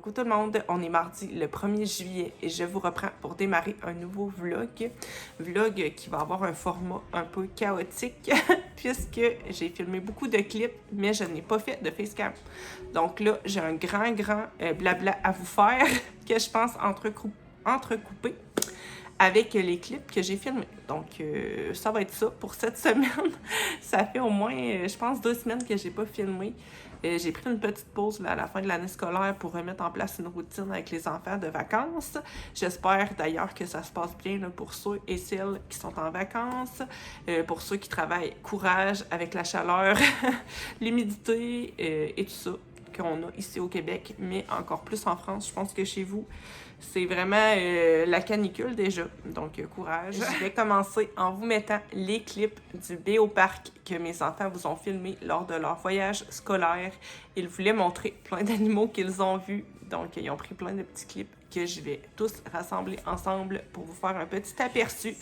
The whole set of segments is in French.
Coucou tout le monde, on est mardi le 1er juillet et je vous reprends pour démarrer un nouveau vlog qui va avoir un format un peu chaotique puisque j'ai filmé beaucoup de clips mais je n'ai pas fait de facecam. Donc là, j'ai un grand blabla à vous faire que je pense entrecouper avec les clips que j'ai filmés. Donc, ça va être ça pour cette semaine. Ça fait au moins, je pense, 2 semaines que j'ai pas filmé. J'ai pris une petite pause là, à la fin de l'année scolaire pour remettre en place une routine avec les enfants de vacances. J'espère d'ailleurs que ça se passe bien là, pour ceux et celles qui sont en vacances. Pour ceux qui travaillent, courage avec la chaleur, l'humidité et tout ça qu'on a ici au Québec, mais encore plus en France. Je pense que chez vous, c'est vraiment la canicule déjà, donc courage. Je vais commencer en vous mettant les clips du Béoparc que mes enfants vous ont filmés lors de leur voyage scolaire. Ils voulaient montrer plein d'animaux qu'ils ont vus, donc ils ont pris plein de petits clips que je vais tous rassembler ensemble pour vous faire un petit aperçu.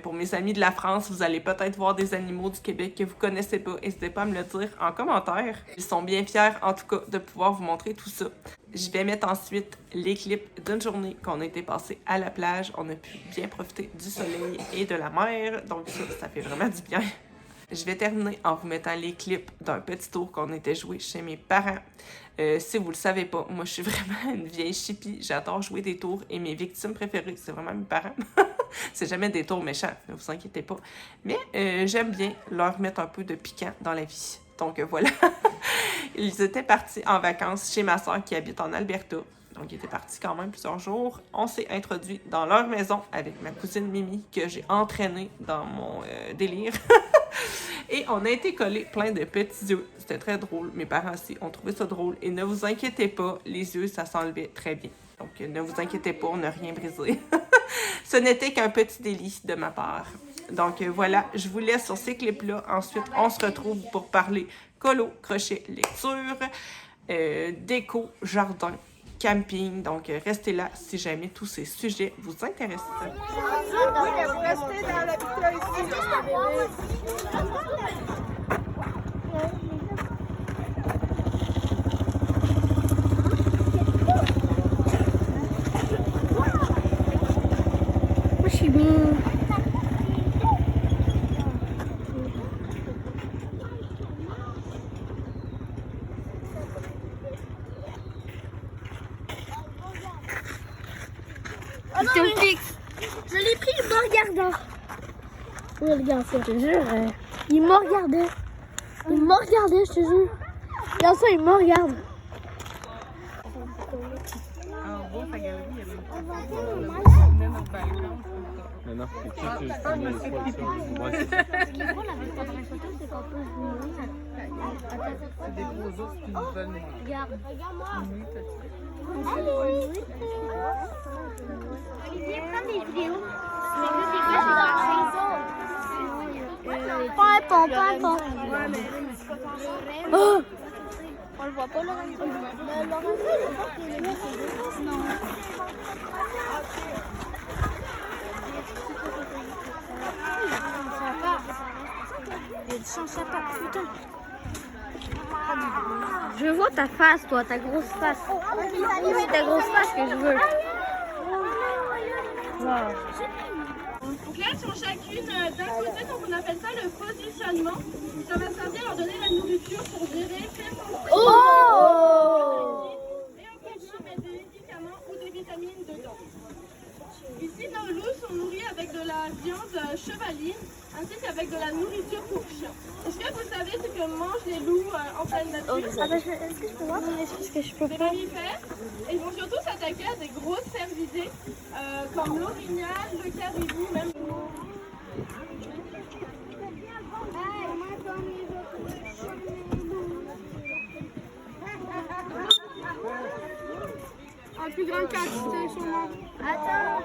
Pour mes amis de la France, vous allez peut-être voir des animaux du Québec que vous connaissez pas. N'hésitez pas à me le dire en commentaire. Ils sont bien fiers, en tout cas, de pouvoir vous montrer tout ça. Je vais mettre ensuite les clips d'une journée qu'on a été passé à la plage. On a pu bien profiter du soleil et de la mer, donc ça fait vraiment du bien. Je vais terminer en vous mettant les clips d'un petit tour qu'on était joué chez mes parents. Si vous le savez pas, moi je suis vraiment une vieille chipie. J'adore jouer des tours et mes victimes préférées, c'est vraiment mes parents. C'est jamais des tours méchants, ne vous inquiétez pas. Mais j'aime bien leur mettre un peu de piquant dans la vie. Donc voilà. Ils étaient partis en vacances chez ma soeur qui habite en Alberta. Donc, ils étaient partis quand même plusieurs jours. On s'est introduit dans leur maison avec ma cousine Mimi, que j'ai entraînée dans mon délire. Et on a été collés plein de petits yeux. C'était très drôle. Mes parents aussi ont trouvé ça drôle. Et ne vous inquiétez pas, les yeux, ça s'enlevait très bien. Donc, ne vous inquiétez pas, on n'a rien brisé. Ce n'était qu'un petit délit de ma part. Donc, voilà, je vous laisse sur ces clips-là. Ensuite, on se retrouve pour parler colo, crochet, lecture, déco, jardin, camping. Donc, restez là si jamais tous ces sujets vous intéressent. Oui, mais vous restez dans l'habitat ici. Moi, je suis bien. Je l'ai pris, il me regardant. Oui, regarde ça, je te jure. Il me regardait. Il me regardait, je te jure. Regarde ça, il me regarde. Non, ce qui est drôle avec l'appareil photo, c'est qu'on peut zoomer. C'est des gros ours qui nous veulent. Regarde. Olivier, prends des vidéos. Pas. Oh! On le voit pas, Laurent? Non. Il y a du sang, ça part, putain. Je vois ta face, toi, ta grosse face. C'est ta grosse face que je veux. Wow. Donc là, sur chacune d'un côté, donc on appelle ça le positionnement. Ça va servir à leur donner la nourriture pour gérer, faire penser. Oh! Et on peut bien mettre des médicaments ou des vitamines dedans. Ici, nos loups sont nourris avec de la viande chevaline ainsi qu'avec de la nourriture pour chiens. Est-ce que vous savez ce que mangent les loups en pleine nature? Est-ce que je peux voir? Est-ce que je peux Des pas? mammifères. Et ils vont surtout s'attaquer à des grosses cervidés comme l'orignal, le caribou, même. En plus grande quantité, sûrement. Attends.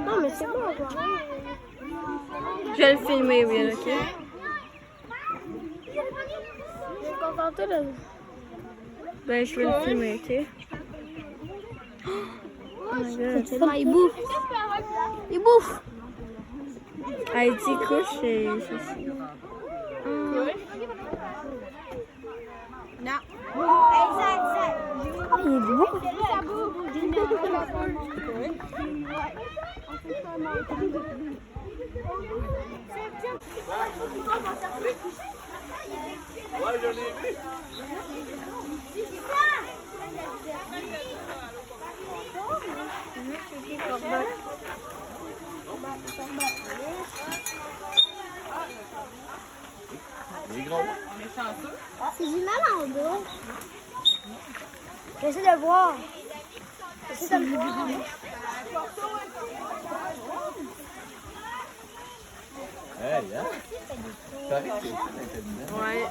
Non, mais c'est bon. Je vais le filmer, oui, ok? Je suis contente de... Ben, je vais le filmer, ok? Oh my god, c'est là, il bouffe. Il bouffe. Heidi couche et ceci. Il est beau. C'est du mal en dos. J'essaie de voir. J'essaie de le voir. Hey, hein? Ouais.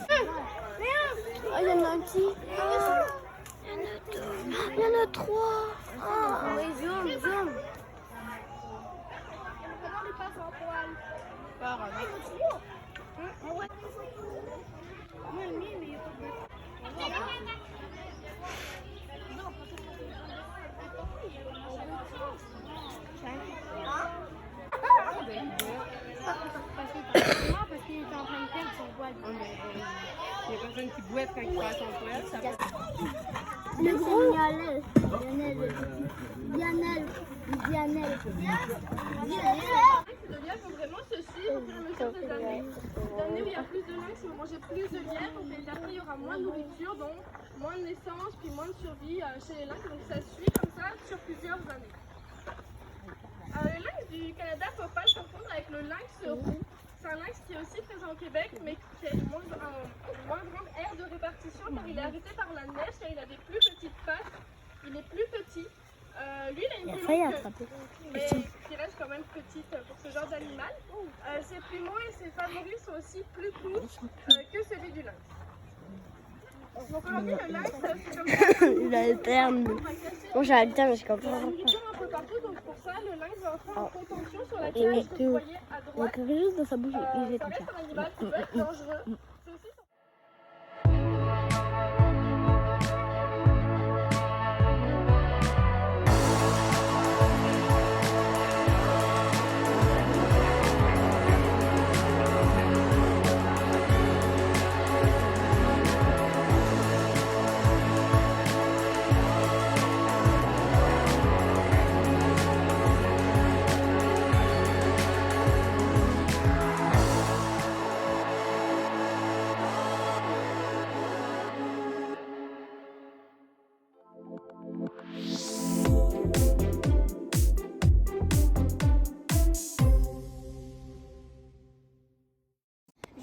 Oh, il y en a un petit. Il y en a trois. Oh, oui, zoom, zoom. Il y a personne qui bouette quand il prend son poêle. Ça va. Le gros Lionel. Lionel. Le lièvre vont vraiment se suivre au fur et à mesure des années. L'année où il y a plus de lynx, ils vont manger plus de lièvres. Et d'après, il y aura moins de nourriture, donc moins de naissance, puis moins de survie chez les lynx. Donc ça suit comme ça sur plusieurs années. Le lynx du Canada ne faut pas le confondre avec le lynx roux. C'est un lynx qui est aussi présent au Québec, mais qui a une moins grande aire de répartition car il est arrêté par la neige car il a des plus petites pattes. Il est plus petit. Lui, il a une plume mais qui reste quand même petite pour ce genre d'animal. Ses plumeaux et ses favoris sont aussi plus courts que celui du lynx. Donc aujourd'hui, le lynx, c'est comme ça. Il alterne. Moi j'ai alterne, mais je comprends Il y a pas. la nourriture un peu partout, donc pour ça, le lynx va faire une contention sur la Et cage que vous voyez à il droite. y a juste dans sa bouche, il est Ça comme ça. reste un animal qui peut être dangereux. C'est aussi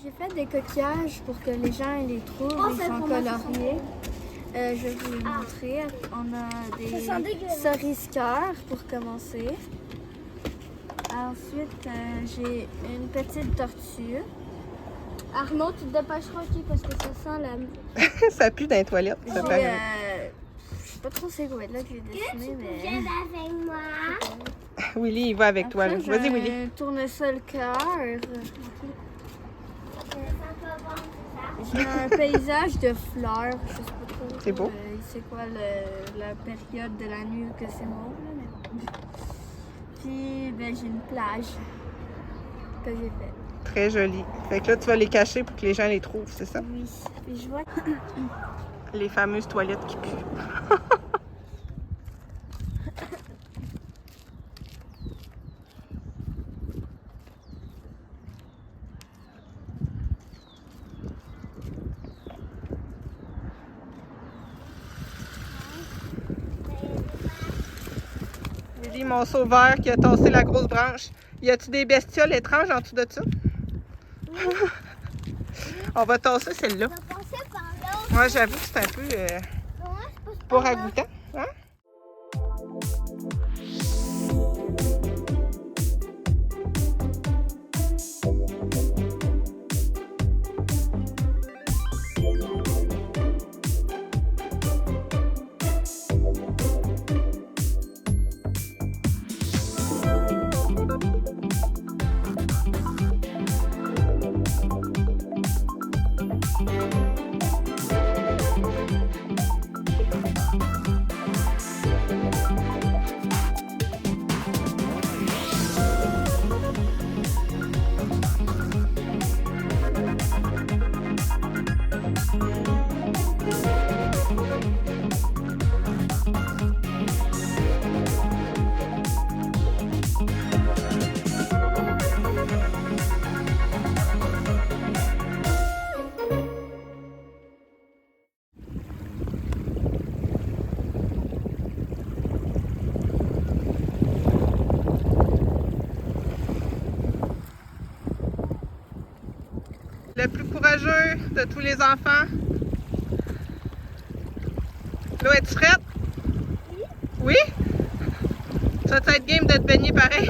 J'ai fait des coquillages pour que les gens les trouvent, ils sont coloriés. Je vais vous les montrer. On a des cerises cœurs pour commencer. Ensuite, j'ai une petite tortue. Arnaud, tu te dépêcheras, ok, parce que ça sent la... Ça pue dans les toilettes. J'ai, Ça paraît. je sais pas trop c'est quoi là que j'ai dessiné, mais... Viens avec moi. Willy, il va avec toi. Là. Après, Vas-y, Willy. j'ai un tournesol cœur. J'ai un paysage de fleurs, je sais pas trop. C'est beau. C'est quoi la période de la nuit que c'est mauve, là, mais... Puis ben, j'ai une plage que j'ai faite. Très joli. Fait que là, tu vas les cacher pour que les gens les trouvent, c'est ça? Oui. Puis je vois Les fameuses toilettes qui puent. Willy, mon sauveur qui a tassé la grosse branche. Y a-tu des bestioles étranges en dessous de ça? On va tasser celle-là. On va passer par là. Moi, j'avoue que c'est un peu pas ragoûtant. Hein? courageux de tous les enfants. Là, es-tu prête? Oui. Tu vas être game de te baigner pareil?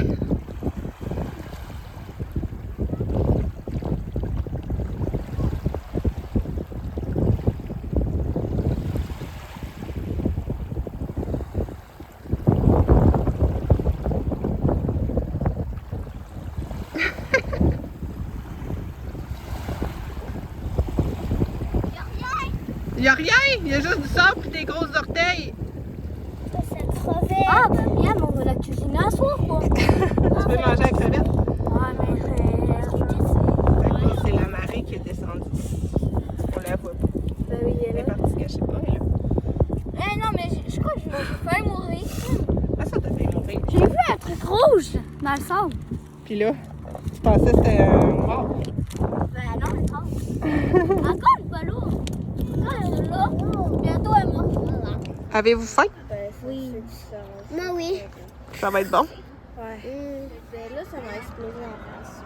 Il y a rien, il y a juste du sable et des grosses orteils. C'est crevé. Ah, ben regarde, on va la cuisiner à soir, quoi. Tu veux manger avec crevette? Ouais, mais C'est la marée qui est descendue. On la voit pas. ben oui, Elle est partie se cacher pas, elle est là. Eh non, mais je crois que je vais faire mourir. Ah, ça t'a fait mourir. j'ai vu un truc rouge dans le sable. Puis là, tu pensais que c'était un mort. Ben non, le sable. Encore une fois lourd. Là, bientôt elle mort. Avez-vous faim? Oui. Moi, oui. Ça va être bon. Ouais. Ben là, ça va exploser en face.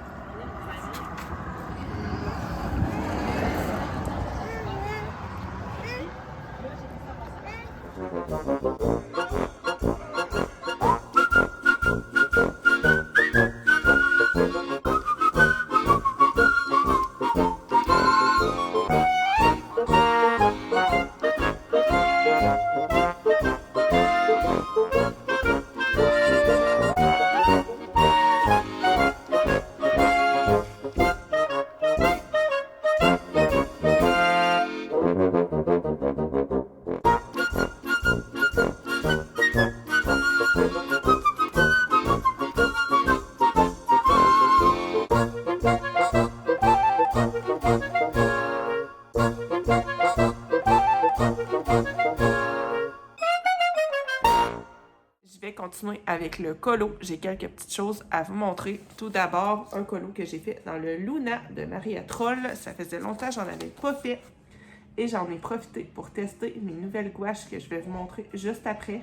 Je vais continuer avec le colo. J'ai quelques petites choses à vous montrer. Tout d'abord, un colo que j'ai fait dans le Luna de Maria Troll. Ça faisait longtemps que j'en avais pas fait. Et j'en ai profité pour tester mes nouvelles gouaches que je vais vous montrer juste après.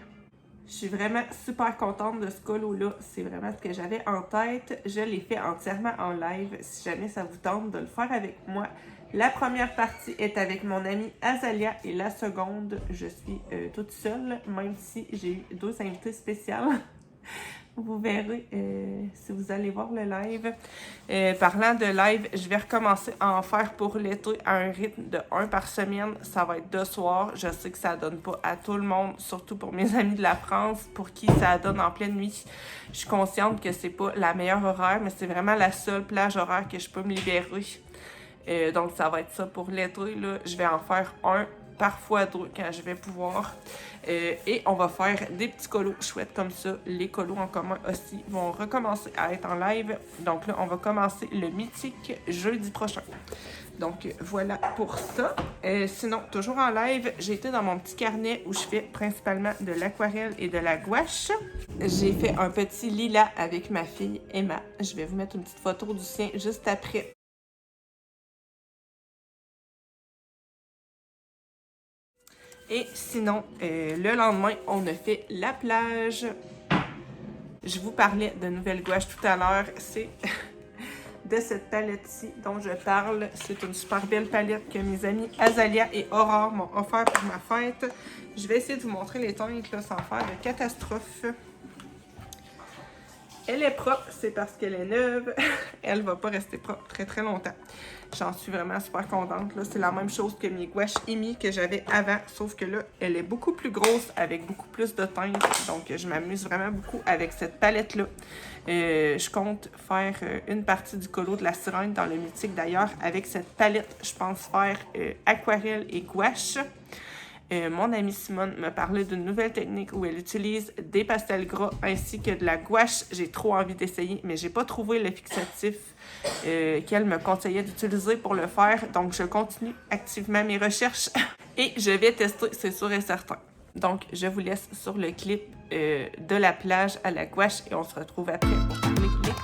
Je suis vraiment super contente de ce colo-là. C'est vraiment ce que j'avais en tête. Je l'ai fait entièrement en live. Si jamais ça vous tente de le faire avec moi. La première partie est avec mon amie Azalia et la seconde, je suis toute seule, même si j'ai eu 2 invités spéciales. Vous verrez si vous allez voir le live. Parlant de live, je vais recommencer à en faire pour l'été à un rythme de 1 par semaine. Ça va être de soir. Je sais que ça donne pas à tout le monde, surtout pour mes amis de la France, pour qui ça donne en pleine nuit. Je suis consciente que c'est pas la meilleure horaire, mais c'est vraiment la seule plage horaire que je peux me libérer. Donc, ça va être ça pour l'été. Là. Je vais en faire 1, parfois 2 quand je vais pouvoir. Et on va faire des petits colos chouettes comme ça. Les colos en commun aussi vont recommencer à être en live. Donc là, on va commencer le mythique jeudi prochain. Donc, voilà pour ça. Sinon, toujours en live, j'ai été dans mon petit carnet où je fais principalement de l'aquarelle et de la gouache. J'ai fait un petit lilas avec ma fille Emma. Je vais vous mettre une petite photo du sien juste après. Et sinon, le lendemain, on a fait la plage. Je vous parlais de nouvelles gouaches tout à l'heure. C'est de cette palette-ci dont je parle. C'est une super belle palette que mes amis Azalia et Aurore m'ont offert pour ma fête. Je vais essayer de vous montrer les teintes là, sans faire de catastrophe. Elle est propre, c'est parce qu'elle est neuve. Elle va pas rester propre très très longtemps. J'en suis vraiment super contente. C'est la même chose que mes gouaches Imi que j'avais avant, sauf que là, elle est beaucoup plus grosse avec beaucoup plus de teinte. Donc, je m'amuse vraiment beaucoup avec cette palette-là. Je compte faire une partie du colo de la sirène dans le mythique d'ailleurs. Avec cette palette, je pense faire aquarelle et gouache. Mon amie Simone me parlait d'une nouvelle technique où elle utilise des pastels gras ainsi que de la gouache. J'ai trop envie d'essayer, mais j'ai pas trouvé le fixatif qu'elle me conseillait d'utiliser pour le faire. Donc, je continue activement mes recherches et je vais tester, c'est sûr et certain. Donc, je vous laisse sur le clip de la plage à la gouache et on se retrouve après pour parler technique.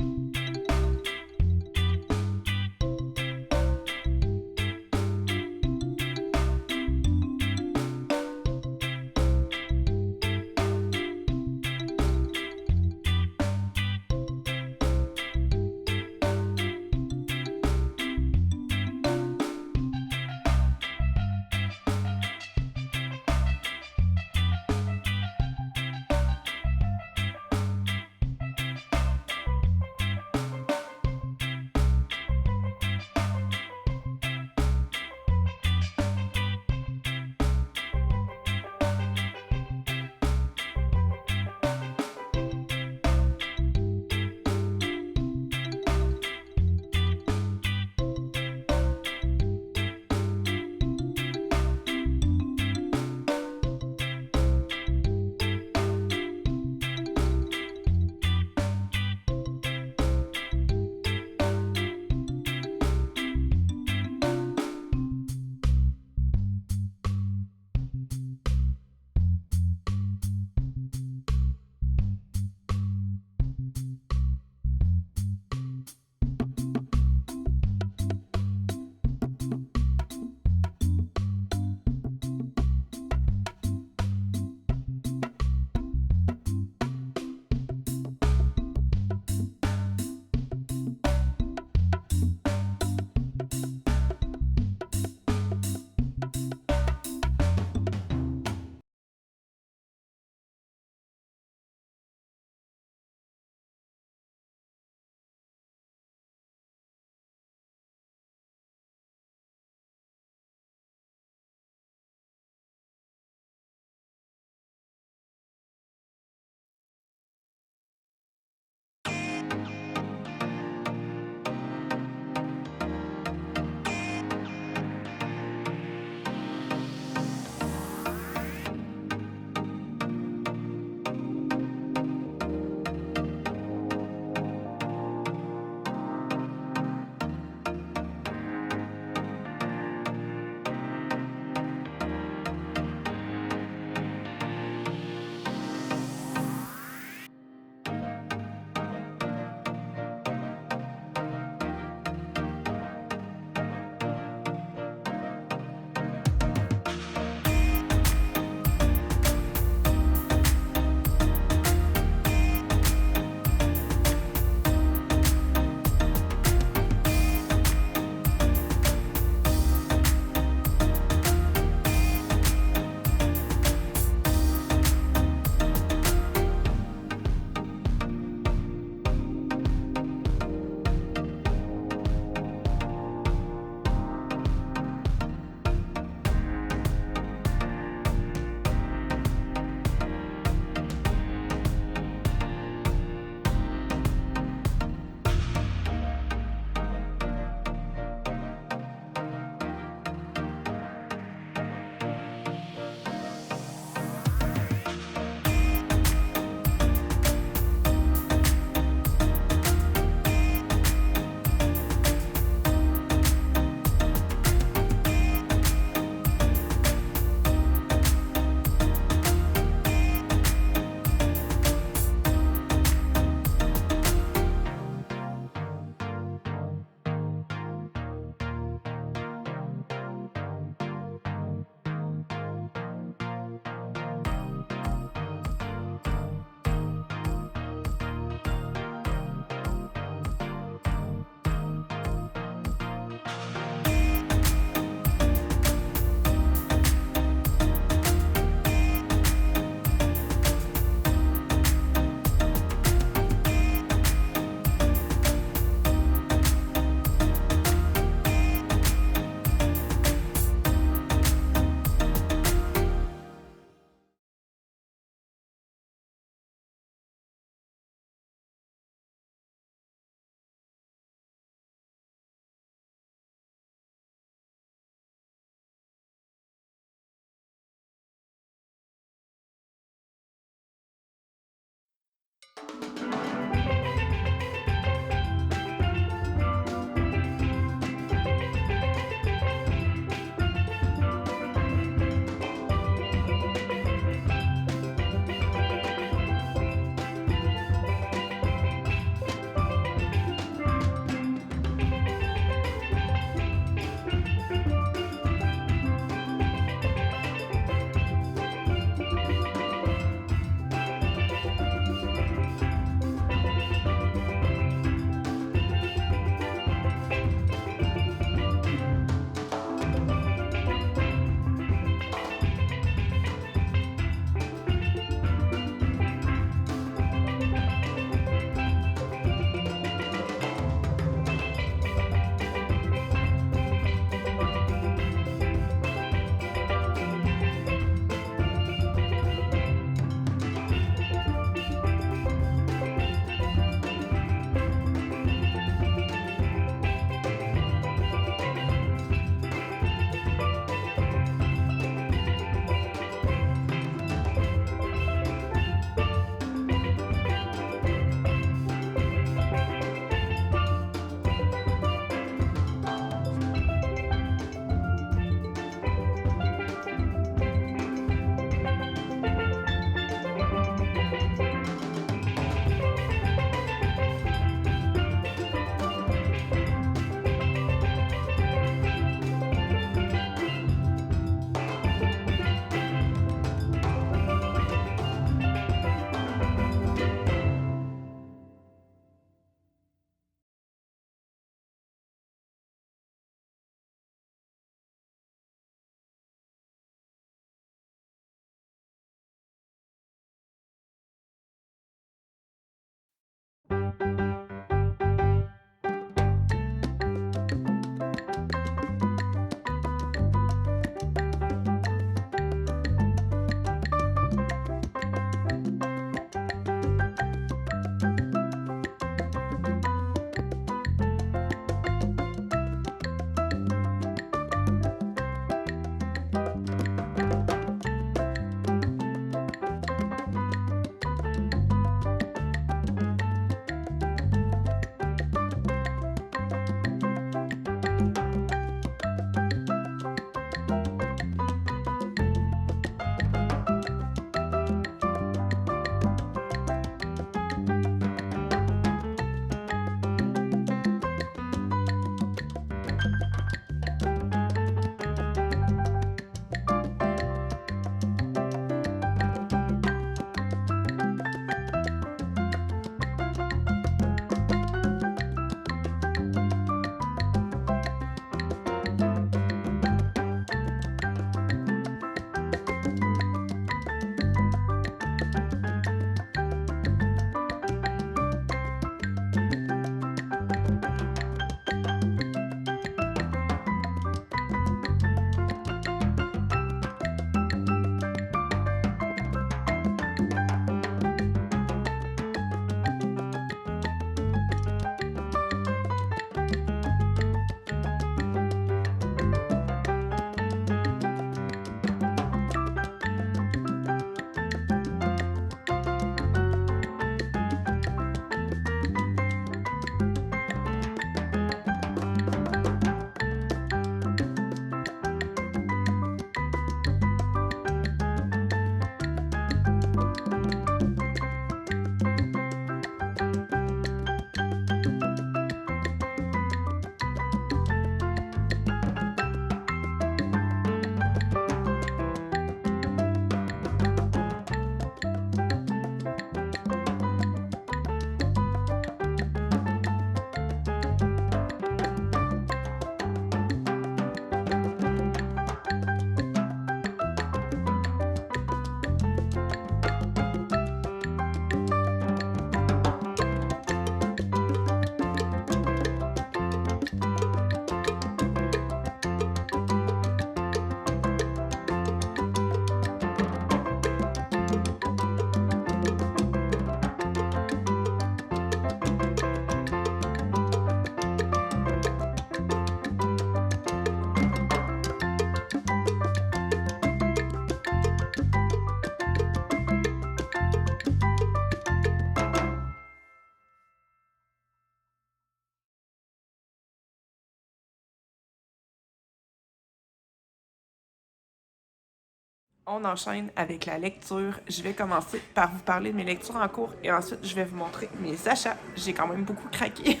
On enchaîne avec la lecture. Je vais commencer par vous parler de mes lectures en cours et ensuite je vais vous montrer mes achats. J'ai quand même beaucoup craqué.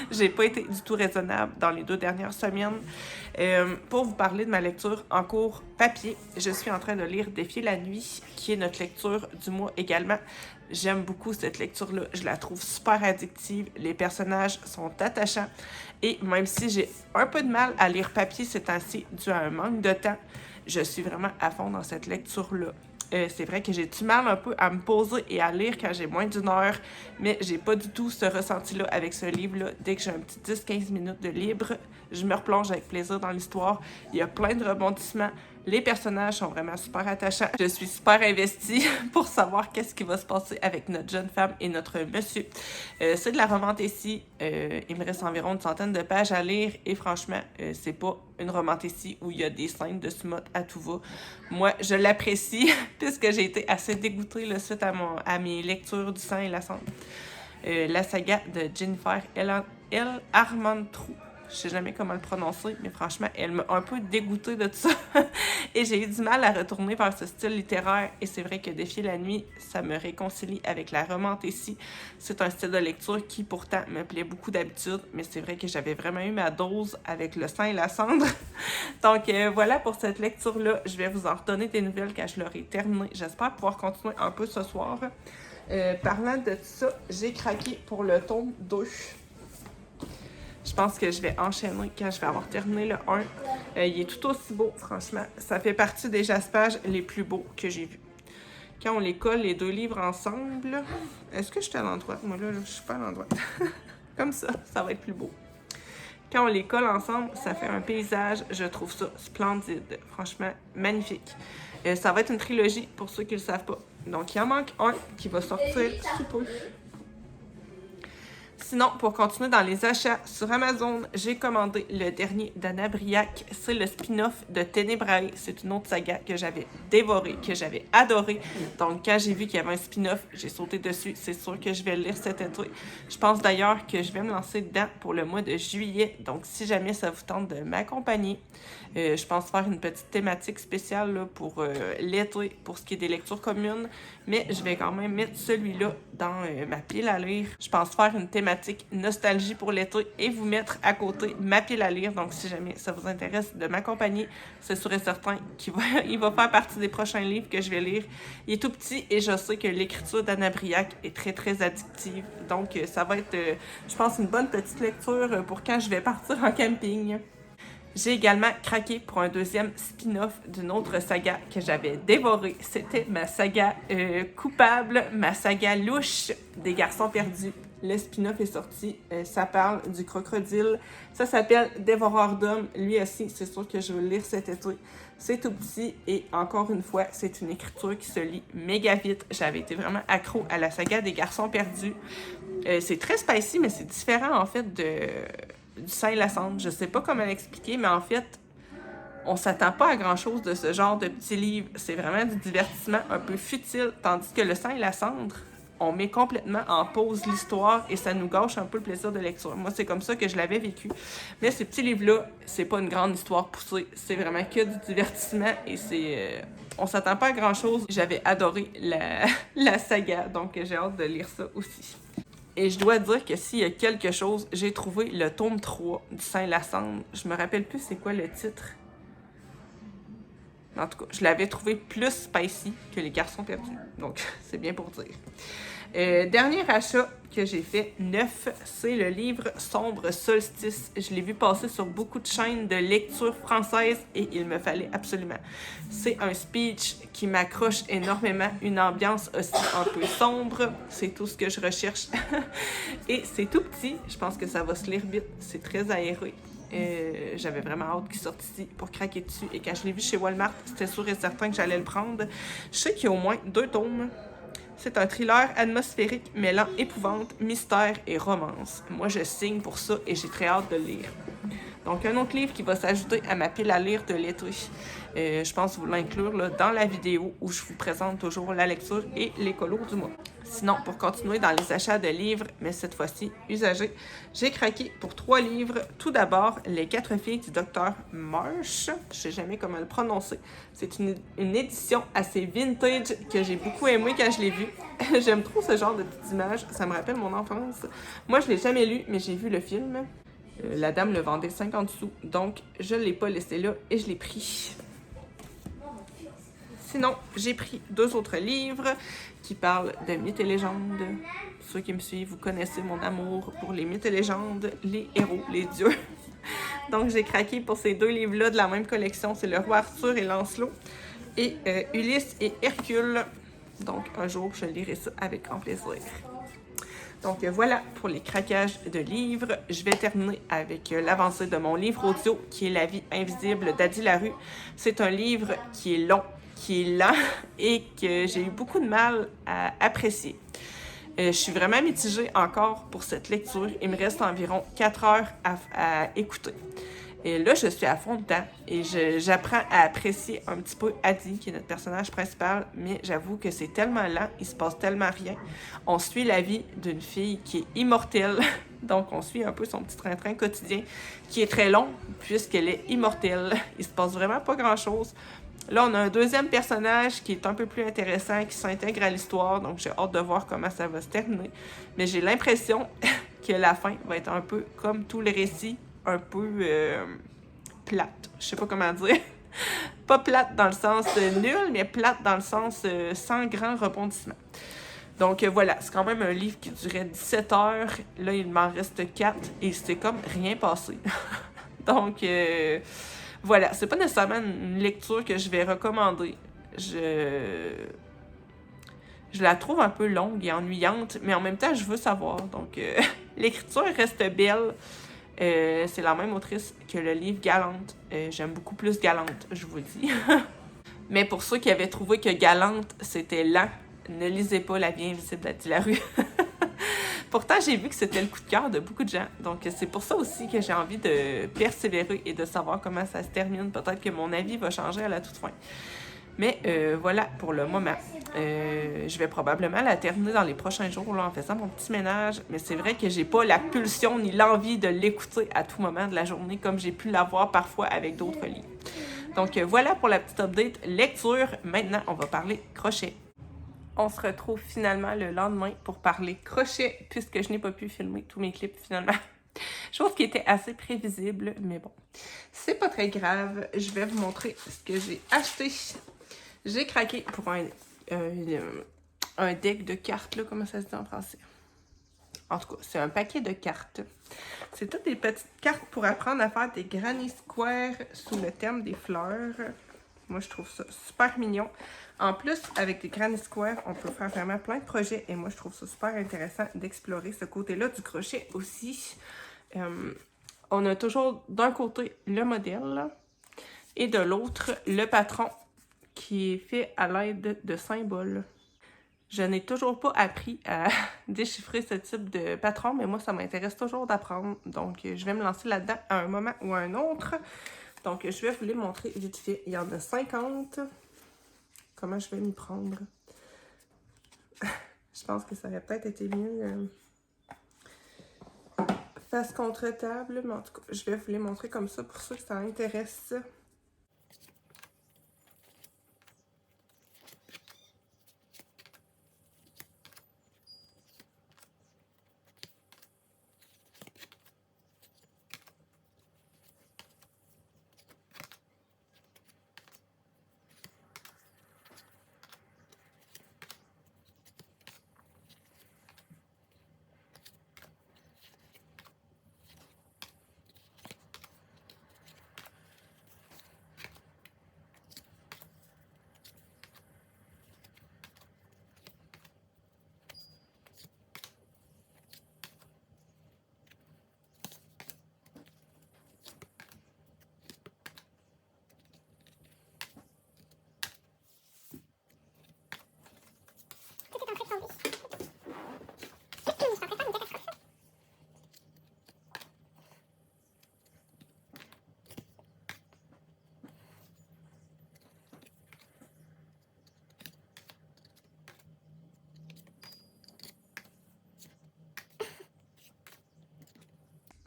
J'ai pas été du tout raisonnable dans les 2 dernières semaines. Pour vous parler de ma lecture en cours papier, je suis en train de lire Défier la nuit, qui est notre lecture du mois également. J'aime beaucoup cette lecture-là. Je la trouve super addictive. Les personnages sont attachants. Et même si j'ai un peu de mal à lire papier ces temps-ci dû à un manque de temps, je suis vraiment à fond dans cette lecture-là. C'est vrai que j'ai du mal un peu à me poser et à lire quand j'ai moins d'1 heure, mais j'ai pas du tout ce ressenti-là avec ce livre-là. Dès que j'ai un petit 10-15 minutes de libre, je me replonge avec plaisir dans l'histoire. Il y a plein de rebondissements. Les personnages sont vraiment super attachants. Je suis super investie pour savoir qu'est-ce qui va se passer avec notre jeune femme et notre monsieur. C'est de la romantessie. Il me reste environ une centaine de pages à lire et franchement, c'est pas une romantessie où il y a des scènes de smut à tout va. Moi, je l'apprécie puisque j'ai été assez dégoûtée là, suite à mes lectures du sang et la cendre. La saga de Jennifer L. Armentrout. Je sais jamais comment le prononcer, mais franchement, elle m'a un peu dégoûtée de tout ça. Et j'ai eu du mal à retourner vers ce style littéraire. Et c'est vrai que Défier la nuit, ça me réconcilie avec la romantessie. C'est un style de lecture qui, pourtant, me plaît beaucoup d'habitude. Mais c'est vrai que j'avais vraiment eu ma dose avec le sang et la cendre. Donc, voilà pour cette lecture-là. Je vais vous en redonner des nouvelles quand je l'aurai terminée. J'espère pouvoir continuer un peu ce soir. Parlant de ça, j'ai craqué pour le tome 2. Je pense que je vais enchaîner quand je vais avoir terminé le 1. Il est tout aussi beau, franchement. Ça fait partie des jaspages les plus beaux que j'ai vus. Quand on les colle, les 2 livres ensemble... Est-ce que je suis à l'endroit? Moi, là, je suis pas à l'endroit. Comme ça, ça va être plus beau. Quand on les colle ensemble, ça fait un paysage. Je trouve ça splendide. Franchement, magnifique. Ça va être une trilogie, pour ceux qui ne le savent pas. Donc, il en manque un qui va sortir sous peu. Sinon, pour continuer dans les achats, sur Amazon, j'ai commandé le dernier d'Anna Briac. C'est le spin-off de Ténébrae. C'est une autre saga que j'avais dévorée, que j'avais adorée. Donc, quand j'ai vu qu'il y avait un spin-off, j'ai sauté dessus. C'est sûr que je vais le lire cet été. Je pense d'ailleurs que je vais me lancer dedans pour le mois de juillet. Donc, si jamais ça vous tente de m'accompagner, je pense faire une petite thématique spéciale là, pour l'été, pour ce qui est des lectures communes. Mais je vais quand même mettre celui-là dans ma pile à lire. Je pense faire une thématique nostalgie pour l'été et vous mettre à côté ma pile à lire. Donc, si jamais ça vous intéresse de m'accompagner, c'est sûr et certain qu'il va faire partie des prochains livres que je vais lire. Il est tout petit et je sais que l'écriture d'Anna Briac est très, très addictive. Donc, ça va être, je pense, une bonne petite lecture pour quand je vais partir en camping. J'ai également craqué pour un deuxième spin-off d'une autre saga que j'avais dévorée. C'était ma saga coupable, ma saga louche des garçons perdus. Le spin-off est sorti. Ça parle du crocodile. Ça s'appelle Dévoreur d'hommes. Lui aussi, c'est sûr que je vais le lire cet été. C'est tout petit et encore une fois, c'est une écriture qui se lit méga vite. J'avais été vraiment accro à la saga des garçons perdus. C'est très spicy, mais c'est différent en fait du sang et la cendre. Je sais pas comment l'expliquer, mais en fait, on s'attend pas à grand-chose de ce genre de petits livres. C'est vraiment du divertissement un peu futile, tandis que le sang et la cendre, on met complètement en pause l'histoire et ça nous gâche un peu le plaisir de lecture. Moi, c'est comme ça que je l'avais vécu. Mais ces petits livres-là, c'est pas une grande histoire poussée. C'est vraiment que du divertissement et c'est... on s'attend pas à grand-chose. J'avais adoré la saga, donc j'ai hâte de lire ça aussi. Et je dois dire que s'il y a quelque chose, j'ai trouvé le tome 3 du sang et la cendre. Je me rappelle plus c'est quoi le titre. En tout cas, je l'avais trouvé plus spicy que les garçons perdus. Donc, c'est bien pour dire. Dernier achat que j'ai fait, neuf, c'est le livre Sombre Solstice. Je l'ai vu passer sur beaucoup de chaînes de lecture française et il me fallait absolument. C'est un speech qui m'accroche énormément, une ambiance aussi un peu sombre. C'est tout ce que je recherche. Et c'est tout petit. Je pense que ça va se lire vite. C'est très aéré. J'avais vraiment hâte qu'il sorte ici pour craquer dessus. Et quand je l'ai vu chez Walmart, c'était sûr et certain que j'allais le prendre. Je sais qu'il y a au moins 2 tomes. C'est un thriller atmosphérique mêlant épouvante, mystère et romance. Moi, je signe pour ça et j'ai très hâte de le lire. Donc, un autre livre qui va s'ajouter à ma pile à lire de l'été. Je pense vous l'inclure là, dans la vidéo où je vous présente toujours la lecture et les colos du mois. Sinon, pour continuer dans les achats de livres, mais cette fois-ci usagés, j'ai craqué pour 3 livres. Tout d'abord, Les 4 filles du docteur Marsh. Je sais jamais comment le prononcer. C'est une édition assez vintage que j'ai beaucoup aimé quand je l'ai vue. J'aime trop ce genre de petites images. Ça me rappelle mon enfance. Moi, je l'ai jamais lu, mais j'ai vu le film. La dame le vendait 50 sous, donc je ne l'ai pas laissé là et je l'ai pris. Sinon, j'ai pris 2 autres livres qui parlent de mythes et légendes. Ceux qui me suivent, vous connaissez mon amour pour les mythes et légendes, les héros, les dieux. Donc, j'ai craqué pour ces 2 livres-là de la même collection. C'est Le Roi Arthur et Lancelot et Ulysse et Hercule. Donc, un jour, je lirai ça avec grand plaisir. Donc, voilà pour les craquages de livres. Je vais terminer avec l'avancée de mon livre audio qui est La vie invisible d'Adi Larue. C'est un livre qui est long, qui est lent et que j'ai eu beaucoup de mal à apprécier. Je suis vraiment mitigée encore pour cette lecture. Il me reste environ 4 heures à écouter. Et là, je suis à fond dedans et j'apprends à apprécier un petit peu Adi, qui est notre personnage principal, mais j'avoue que c'est tellement lent, il se passe tellement rien. On suit la vie d'une fille qui est immortelle, donc on suit un peu son petit train-train quotidien, qui est très long, puisqu'elle est immortelle. Il se passe vraiment pas grand-chose. Là, on a un deuxième personnage qui est un peu plus intéressant, qui s'intègre à l'histoire, donc j'ai hâte de voir comment ça va se terminer. Mais j'ai l'impression que la fin va être un peu comme tous les récits, un peu plate. Je sais pas comment dire. Pas plate dans le sens nul, mais plate dans le sens sans grand rebondissement. Donc voilà, c'est quand même un livre qui durait 17 heures. Là, il m'en reste 4 et c'est comme rien passé. Donc voilà, c'est pas nécessairement une lecture que je vais recommander. Je la trouve un peu longue et ennuyante, mais en même temps, je veux savoir. Donc l'écriture reste belle. C'est la même autrice que le livre Galante. J'aime beaucoup plus Galante, je vous le dis. Mais pour ceux qui avaient trouvé que Galante, c'était lent, ne lisez pas La vie invisible d'Adi Larue. Pourtant, j'ai vu que c'était le coup de cœur de beaucoup de gens. Donc, c'est pour ça aussi que j'ai envie de persévérer et de savoir comment ça se termine. Peut-être que mon avis va changer à la toute fin. Mais voilà pour le moment. Je vais probablement la terminer dans les prochains jours là, en faisant mon petit ménage. Mais c'est vrai que j'ai pas la pulsion ni l'envie de l'écouter à tout moment de la journée comme j'ai pu l'avoir parfois avec d'autres livres. Donc voilà pour la petite update lecture. Maintenant, on va parler crochet. On se retrouve finalement le lendemain pour parler crochet puisque je n'ai pas pu filmer tous mes clips finalement. Chose qui était assez prévisible, mais bon. C'est pas très grave. Je vais vous montrer ce que j'ai acheté. J'ai craqué pour un deck de cartes, là, comment ça se dit en français? En tout cas, c'est un paquet de cartes. C'est toutes des petites cartes pour apprendre à faire des granny squares sous le thème des fleurs. Moi, je trouve ça super mignon. En plus, avec des granny squares, on peut faire vraiment plein de projets. Et moi, je trouve ça super intéressant d'explorer ce côté-là du crochet aussi. On a toujours d'un côté le modèle et de l'autre le patron qui est fait à l'aide de symboles. Je n'ai toujours pas appris à déchiffrer ce type de patron, mais moi, ça m'intéresse toujours d'apprendre. Donc, je vais me lancer là-dedans à un moment ou à un autre. Donc, je vais vous les montrer vite fait. Il y en a 50. Comment je vais m'y prendre? Je pense que ça aurait peut-être été mieux face contre table, mais en tout cas, je vais vous les montrer comme ça pour ceux que ça intéresse.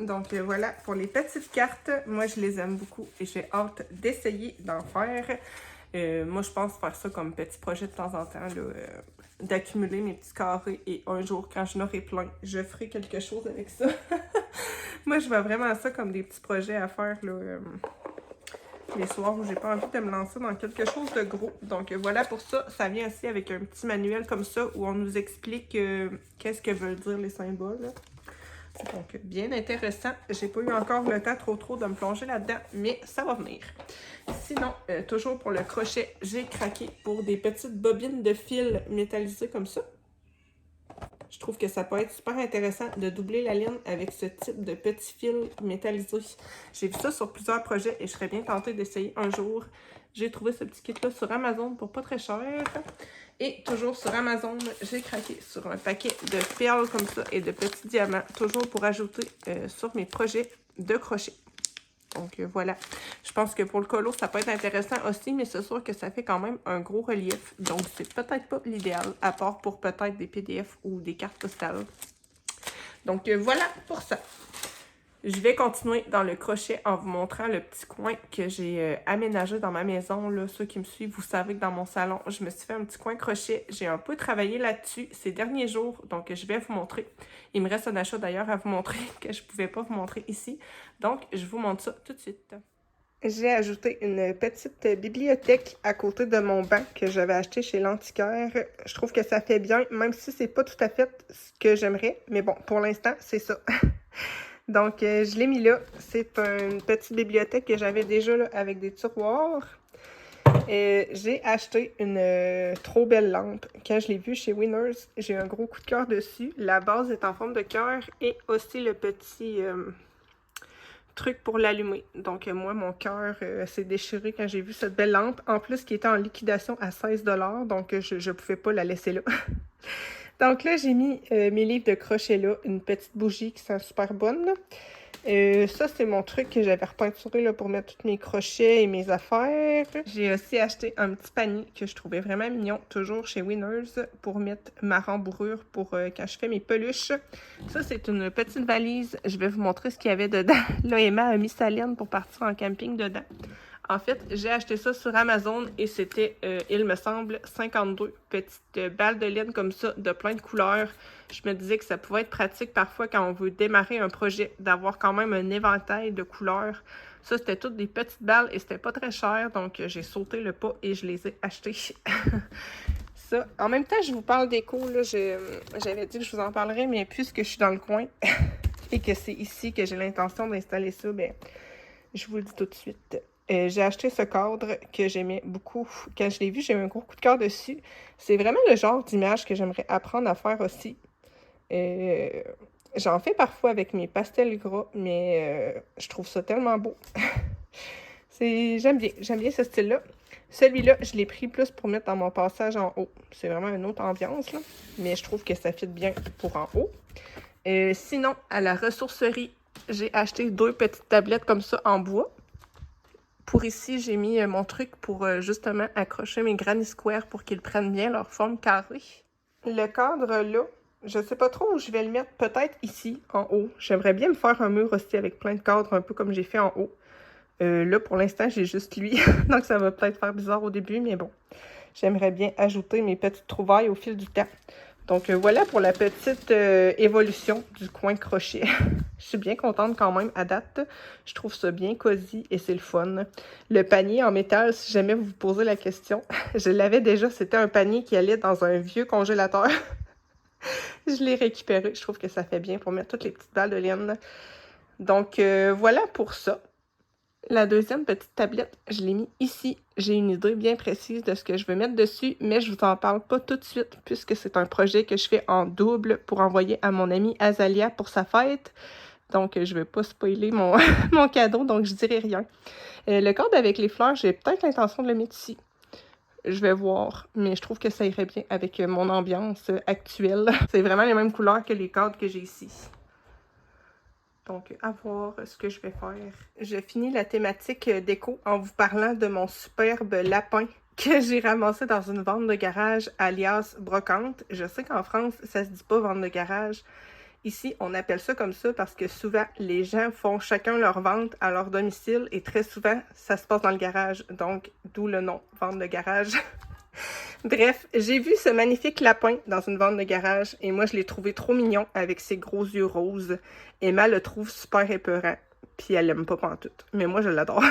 Donc voilà pour les petites cartes. Moi, je les aime beaucoup et j'ai hâte d'essayer d'en faire. Moi, je pense faire ça comme petit projet de temps en temps, d'accumuler mes petits carrés et un jour, quand je n'aurai plein, je ferai quelque chose avec ça. Moi, je vois vraiment ça comme des petits projets à faire là, les soirs où j'ai pas envie de me lancer dans quelque chose de gros. Donc voilà pour ça. Ça vient aussi avec un petit manuel comme ça où on nous explique qu'est-ce que veulent dire les symboles. Donc, bien intéressant. J'ai pas eu encore le temps trop de me plonger là-dedans, mais ça va venir. Sinon, toujours pour le crochet, j'ai craqué pour des petites bobines de fil métallisées comme ça. Je trouve que ça peut être super intéressant de doubler la ligne avec ce type de petits fils métallisés. J'ai vu ça sur plusieurs projets et je serais bien tentée d'essayer un jour. J'ai trouvé ce petit kit-là sur Amazon pour pas très cher. Et toujours sur Amazon, j'ai craqué sur un paquet de perles comme ça et de petits diamants, toujours pour ajouter sur mes projets de crochet. Donc voilà, je pense que pour le colo, ça peut être intéressant aussi, mais c'est sûr que ça fait quand même un gros relief. Donc c'est peut-être pas l'idéal, à part pour peut-être des PDF ou des cartes postales. Donc voilà pour ça. Je vais continuer dans le crochet en vous montrant le petit coin que j'ai aménagé dans ma maison. Là, ceux qui me suivent, vous savez que dans mon salon, je me suis fait un petit coin crochet. J'ai un peu travaillé là-dessus ces derniers jours, donc je vais vous montrer. Il me reste un achat d'ailleurs à vous montrer que je ne pouvais pas vous montrer ici. Donc, je vous montre ça tout de suite. J'ai ajouté une petite bibliothèque à côté de mon banc que j'avais acheté chez l'antiquaire. Je trouve que ça fait bien, même si c'est pas tout à fait ce que j'aimerais. Mais bon, pour l'instant, c'est ça. Donc, je l'ai mis là. C'est une petite bibliothèque que j'avais déjà là, avec des tiroirs. J'ai acheté une trop belle lampe. Quand je l'ai vue chez Winners, j'ai un gros coup de cœur dessus. La base est en forme de cœur et aussi le petit truc pour l'allumer. Donc, moi, mon cœur s'est déchiré quand j'ai vu cette belle lampe. En plus, qui était en liquidation à 16 $. Donc, je ne pouvais pas la laisser là. Donc là, j'ai mis mes livres de crochet là, une petite bougie qui sent super bonne. Ça, c'est mon truc que j'avais repeinturé là, pour mettre tous mes crochets et mes affaires. J'ai aussi acheté un petit panier que je trouvais vraiment mignon, toujours chez Winners, pour mettre ma rembourrure pour quand je fais mes peluches. Ça, c'est une petite valise. Je vais vous montrer ce qu'il y avait dedans. Là, Emma a mis sa laine pour partir en camping dedans. En fait, j'ai acheté ça sur Amazon et c'était, il me semble, 52 petites balles de laine comme ça, de plein de couleurs. Je me disais que ça pouvait être pratique parfois quand on veut démarrer un projet, d'avoir quand même un éventail de couleurs. Ça, c'était toutes des petites balles et c'était pas très cher, donc j'ai sauté le pas et je les ai achetées. Ça. En même temps, je vous parle d'éco, là, j'avais dit que je vous en parlerais, mais puisque je suis dans le coin et que c'est ici que j'ai l'intention d'installer ça, ben, je vous le dis tout de suite. J'ai acheté ce cadre que j'aimais beaucoup. Quand je l'ai vu, j'ai eu un gros coup de cœur dessus. C'est vraiment le genre d'image que j'aimerais apprendre à faire aussi. J'en fais parfois avec mes pastels gras, mais je trouve ça tellement beau. J'aime bien ce style-là. Celui-là, je l'ai pris plus pour mettre dans mon passage en haut. C'est vraiment une autre ambiance, là. Mais je trouve que ça fit bien pour en haut. Sinon, à la ressourcerie, j'ai acheté 2 petites tablettes comme ça en bois. Pour ici, j'ai mis mon truc pour justement accrocher mes granny squares pour qu'ils prennent bien leur forme carrée. Le cadre là, je sais pas trop où je vais le mettre, peut-être ici, en haut. J'aimerais bien me faire un mur aussi avec plein de cadres, un peu comme j'ai fait en haut. Là, pour l'instant, j'ai juste lui, donc ça va peut-être faire bizarre au début, mais bon. J'aimerais bien ajouter mes petites trouvailles au fil du temps. Donc voilà pour la petite évolution du coin crochet. Je suis bien contente quand même à date. Je trouve ça bien cosy et c'est le fun. Le panier en métal, si jamais vous vous posez la question, je l'avais déjà. C'était un panier qui allait dans un vieux congélateur. Je l'ai récupéré. Je trouve que ça fait bien pour mettre toutes les petites balles de laine. Donc voilà pour ça. La deuxième petite tablette, je l'ai mis ici. J'ai une idée bien précise de ce que je veux mettre dessus, mais je vous en parle pas tout de suite puisque c'est un projet que je fais en double pour envoyer à mon amie Azalia pour sa fête. Donc, je ne vais pas spoiler mon cadeau, donc je dirai rien. Le cadre avec les fleurs, j'ai peut-être l'intention de le mettre ici. Je vais voir, mais je trouve que ça irait bien avec mon ambiance actuelle. C'est vraiment les mêmes couleurs que les cadres que j'ai ici. Donc, à voir ce que je vais faire. Je finis la thématique déco en vous parlant de mon superbe lapin que j'ai ramassé dans une vente de garage alias brocante. Je sais qu'en France, ça se dit pas vente de garage. Ici, on appelle ça comme ça parce que souvent, les gens font chacun leur vente à leur domicile et très souvent, ça se passe dans le garage. Donc, d'où le nom, vente de garage. Bref, j'ai vu ce magnifique lapin dans une vente de garage et moi, je l'ai trouvé trop mignon avec ses gros yeux roses. Emma le trouve super épeurant, puis elle l'aime pas pantoute. Mais moi, je l'adore.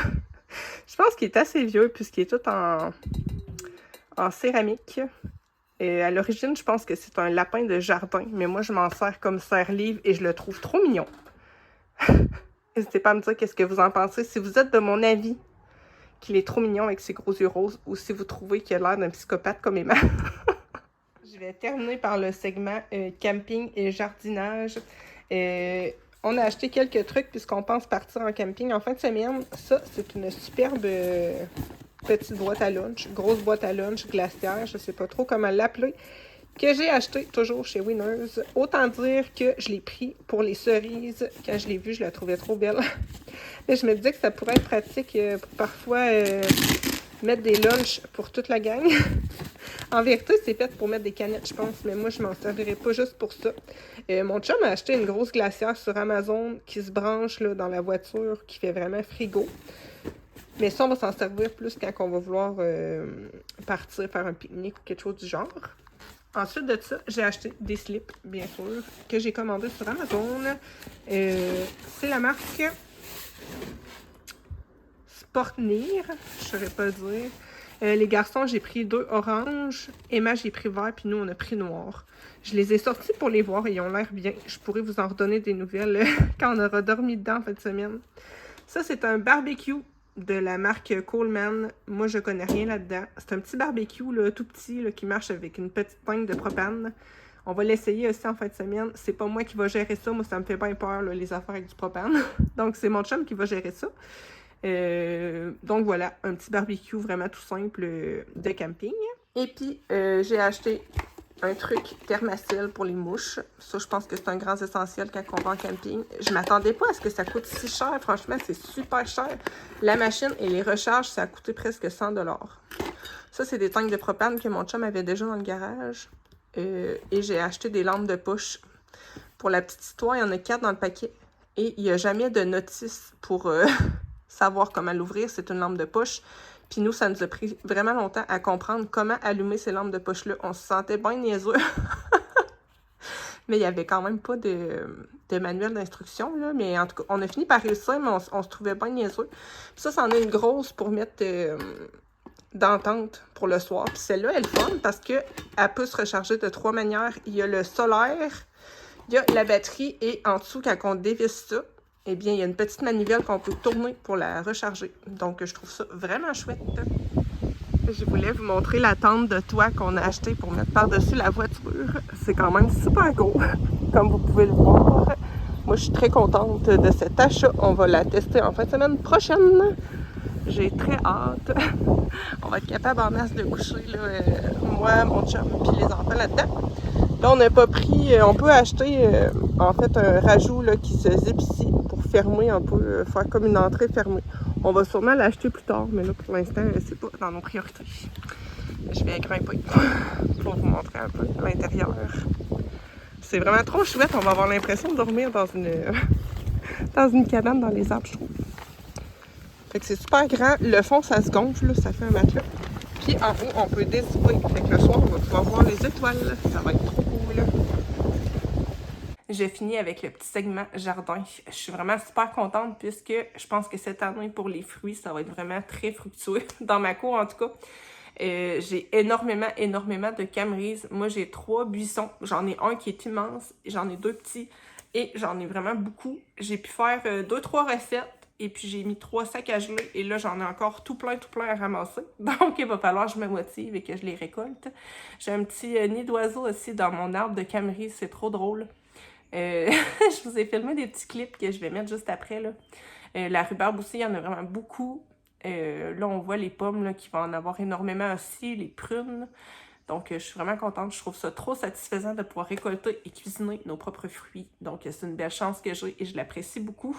Je pense qu'il est assez vieux puisqu'il est tout en céramique. Et à l'origine, je pense que c'est un lapin de jardin, mais moi, je m'en sers comme serre-livre et je le trouve trop mignon. N'hésitez pas à me dire qu'est-ce que vous en pensez. Si vous êtes de mon avis qu'il est trop mignon avec ses gros yeux roses ou si vous trouvez qu'il a l'air d'un psychopathe comme Emma. Je vais terminer par le segment camping et jardinage. On a acheté quelques trucs puisqu'on pense partir en camping en fin de semaine. Ça, c'est une superbe petite boîte à lunch, grosse boîte à lunch glaciaire, je sais pas trop comment l'appeler, que j'ai acheté toujours chez Winners. Autant dire que je l'ai pris pour les cerises. Quand je l'ai vue, je la trouvais trop belle. Mais je me disais que ça pourrait être pratique pour parfois mettre des lunchs pour toute la gang. En vérité, c'est fait pour mettre des canettes, je pense, mais moi, je m'en servirai pas juste pour ça. Mon chum a acheté une grosse glacière sur Amazon qui se branche là, dans la voiture, qui fait vraiment frigo. Mais ça, on va s'en servir plus quand on va vouloir partir faire un pique-nique ou quelque chose du genre. Ensuite de ça, j'ai acheté des slips, bien sûr, que j'ai commandés sur Amazon. C'est la marque Sportnir, je ne saurais pas dire. Les garçons, j'ai pris 2 oranges. Emma, j'ai pris vert, puis nous, on a pris noir. Je les ai sortis pour les voir et ils ont l'air bien. Je pourrais vous en redonner des nouvelles quand on aura dormi dedans en fin de semaine. Ça, c'est un barbecue de la marque Coleman. Moi, je connais rien là-dedans. C'est un petit barbecue là, tout petit là, qui marche avec une petite tank de propane. On va l'essayer aussi en fin de semaine. C'est pas moi qui va gérer ça. Moi, ça me fait bien peur, là, les affaires avec du propane. Donc, c'est mon chum qui va gérer ça. Donc, voilà, un petit barbecue vraiment tout simple de camping. Et puis, j'ai acheté un truc thermacelle pour les mouches. Ça, je pense que c'est un grand essentiel quand on va en camping. Je m'attendais pas à ce que ça coûte si cher. Franchement, c'est super cher. La machine et les recharges, ça a coûté presque 100 $. Ça, c'est des tanks de propane que mon chum avait déjà dans le garage. Et j'ai acheté des lampes de poche. Pour la petite histoire, il y en a 4 dans le paquet. Et il n'y a jamais de notice pour savoir comment l'ouvrir. C'est une lampe de poche. Puis nous, ça nous a pris vraiment longtemps à comprendre comment allumer ces lampes de poche-là. On se sentait bien niaiseux. Mais il n'y avait quand même pas de manuel d'instruction, là. Mais en tout cas, on a fini par réussir, mais on se trouvait bien niaiseux. Puis ça, c'en est une grosse pour mettre d'entente pour le soir. Puis celle-là, elle est fun parce qu'elle peut se recharger de 3 manières. Il y a le solaire, il y a la batterie et en dessous, quand on dévisse ça, eh bien, il y a une petite manivelle qu'on peut tourner pour la recharger. Donc, je trouve ça vraiment chouette. Je voulais vous montrer la tente de toit qu'on a achetée pour mettre par-dessus la voiture. C'est quand même super gros, comme vous pouvez le voir. Moi, je suis très contente de cet achat. On va la tester en fin de semaine prochaine. J'ai très hâte. On va être capable en masse de coucher, là, moi, mon chum, puis les enfants là-dedans. Là, on n'a pas pris... on peut acheter, en fait, un rajout là, qui se zippe ici pour fermer un peu, faire comme une entrée fermée. On va sûrement l'acheter plus tard, mais là, pour l'instant, c'est pas dans nos priorités. Je vais grimper pour vous montrer un peu l'intérieur. C'est vraiment trop chouette. On va avoir l'impression de dormir dans une cabane dans les arbres, je trouve. Fait que c'est super grand. Le fond, ça se gonfle, là, ça fait un matelas. Puis en haut, on peut dézipper. Fait que le soir, on va pouvoir voir les étoiles. Ça va être trop cool. Je finis avec le petit segment jardin. Je suis vraiment super contente puisque je pense que cette année, pour les fruits, ça va être vraiment très fructueux. Dans ma cour, en tout cas. J'ai énormément de camerises. Moi, j'ai 3 buissons. J'en ai un qui est immense. J'en ai 2 petits. Et j'en ai vraiment beaucoup. J'ai pu faire 2-3 recettes. Et puis, j'ai mis 3 sacs à geler. Et là, j'en ai encore tout plein à ramasser. Donc, il va falloir que je me motive et que je les récolte. J'ai un petit nid d'oiseau aussi dans mon arbre de camerise. C'est trop drôle. Je vous ai filmé des petits clips que je vais mettre juste après, là. La rhubarbe aussi, il y en a vraiment beaucoup. Là, on voit les pommes là, qui vont en avoir énormément aussi, les prunes. Donc, je suis vraiment contente. Je trouve ça trop satisfaisant de pouvoir récolter et cuisiner nos propres fruits. Donc, c'est une belle chance que j'ai et je l'apprécie beaucoup.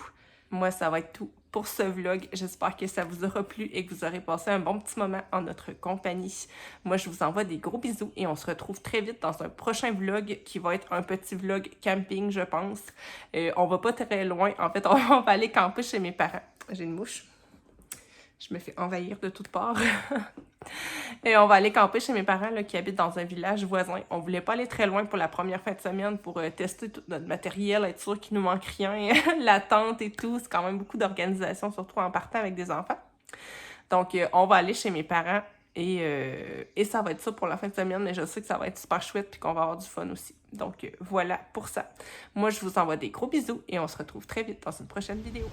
Moi, ça va être tout pour ce vlog. J'espère que ça vous aura plu et que vous aurez passé un bon petit moment en notre compagnie. Moi, je vous envoie des gros bisous et on se retrouve très vite dans un prochain vlog qui va être un petit vlog camping, je pense. On va pas très loin. En fait, on va aller camper chez mes parents. J'ai une mouche. Je me fais envahir de toutes parts. Et on va aller camper chez mes parents là, qui habitent dans un village voisin. On voulait pas aller très loin pour la première fin de semaine pour tester tout notre matériel, être sûr qu'il nous manque rien, la tente et tout. C'est quand même beaucoup d'organisation, surtout en partant avec des enfants. Donc, on va aller chez mes parents et ça va être ça pour la fin de semaine, mais je sais que ça va être super chouette et qu'on va avoir du fun aussi. Donc, voilà pour ça. Moi, je vous envoie des gros bisous et on se retrouve très vite dans une prochaine vidéo.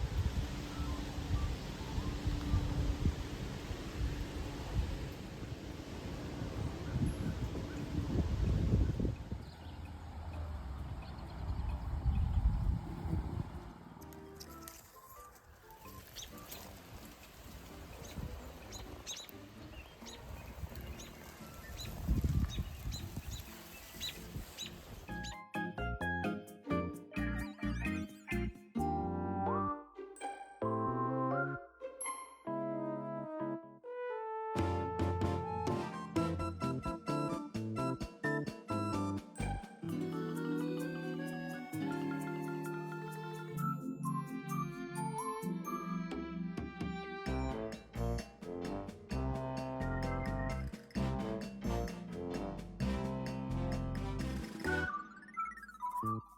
Thank you.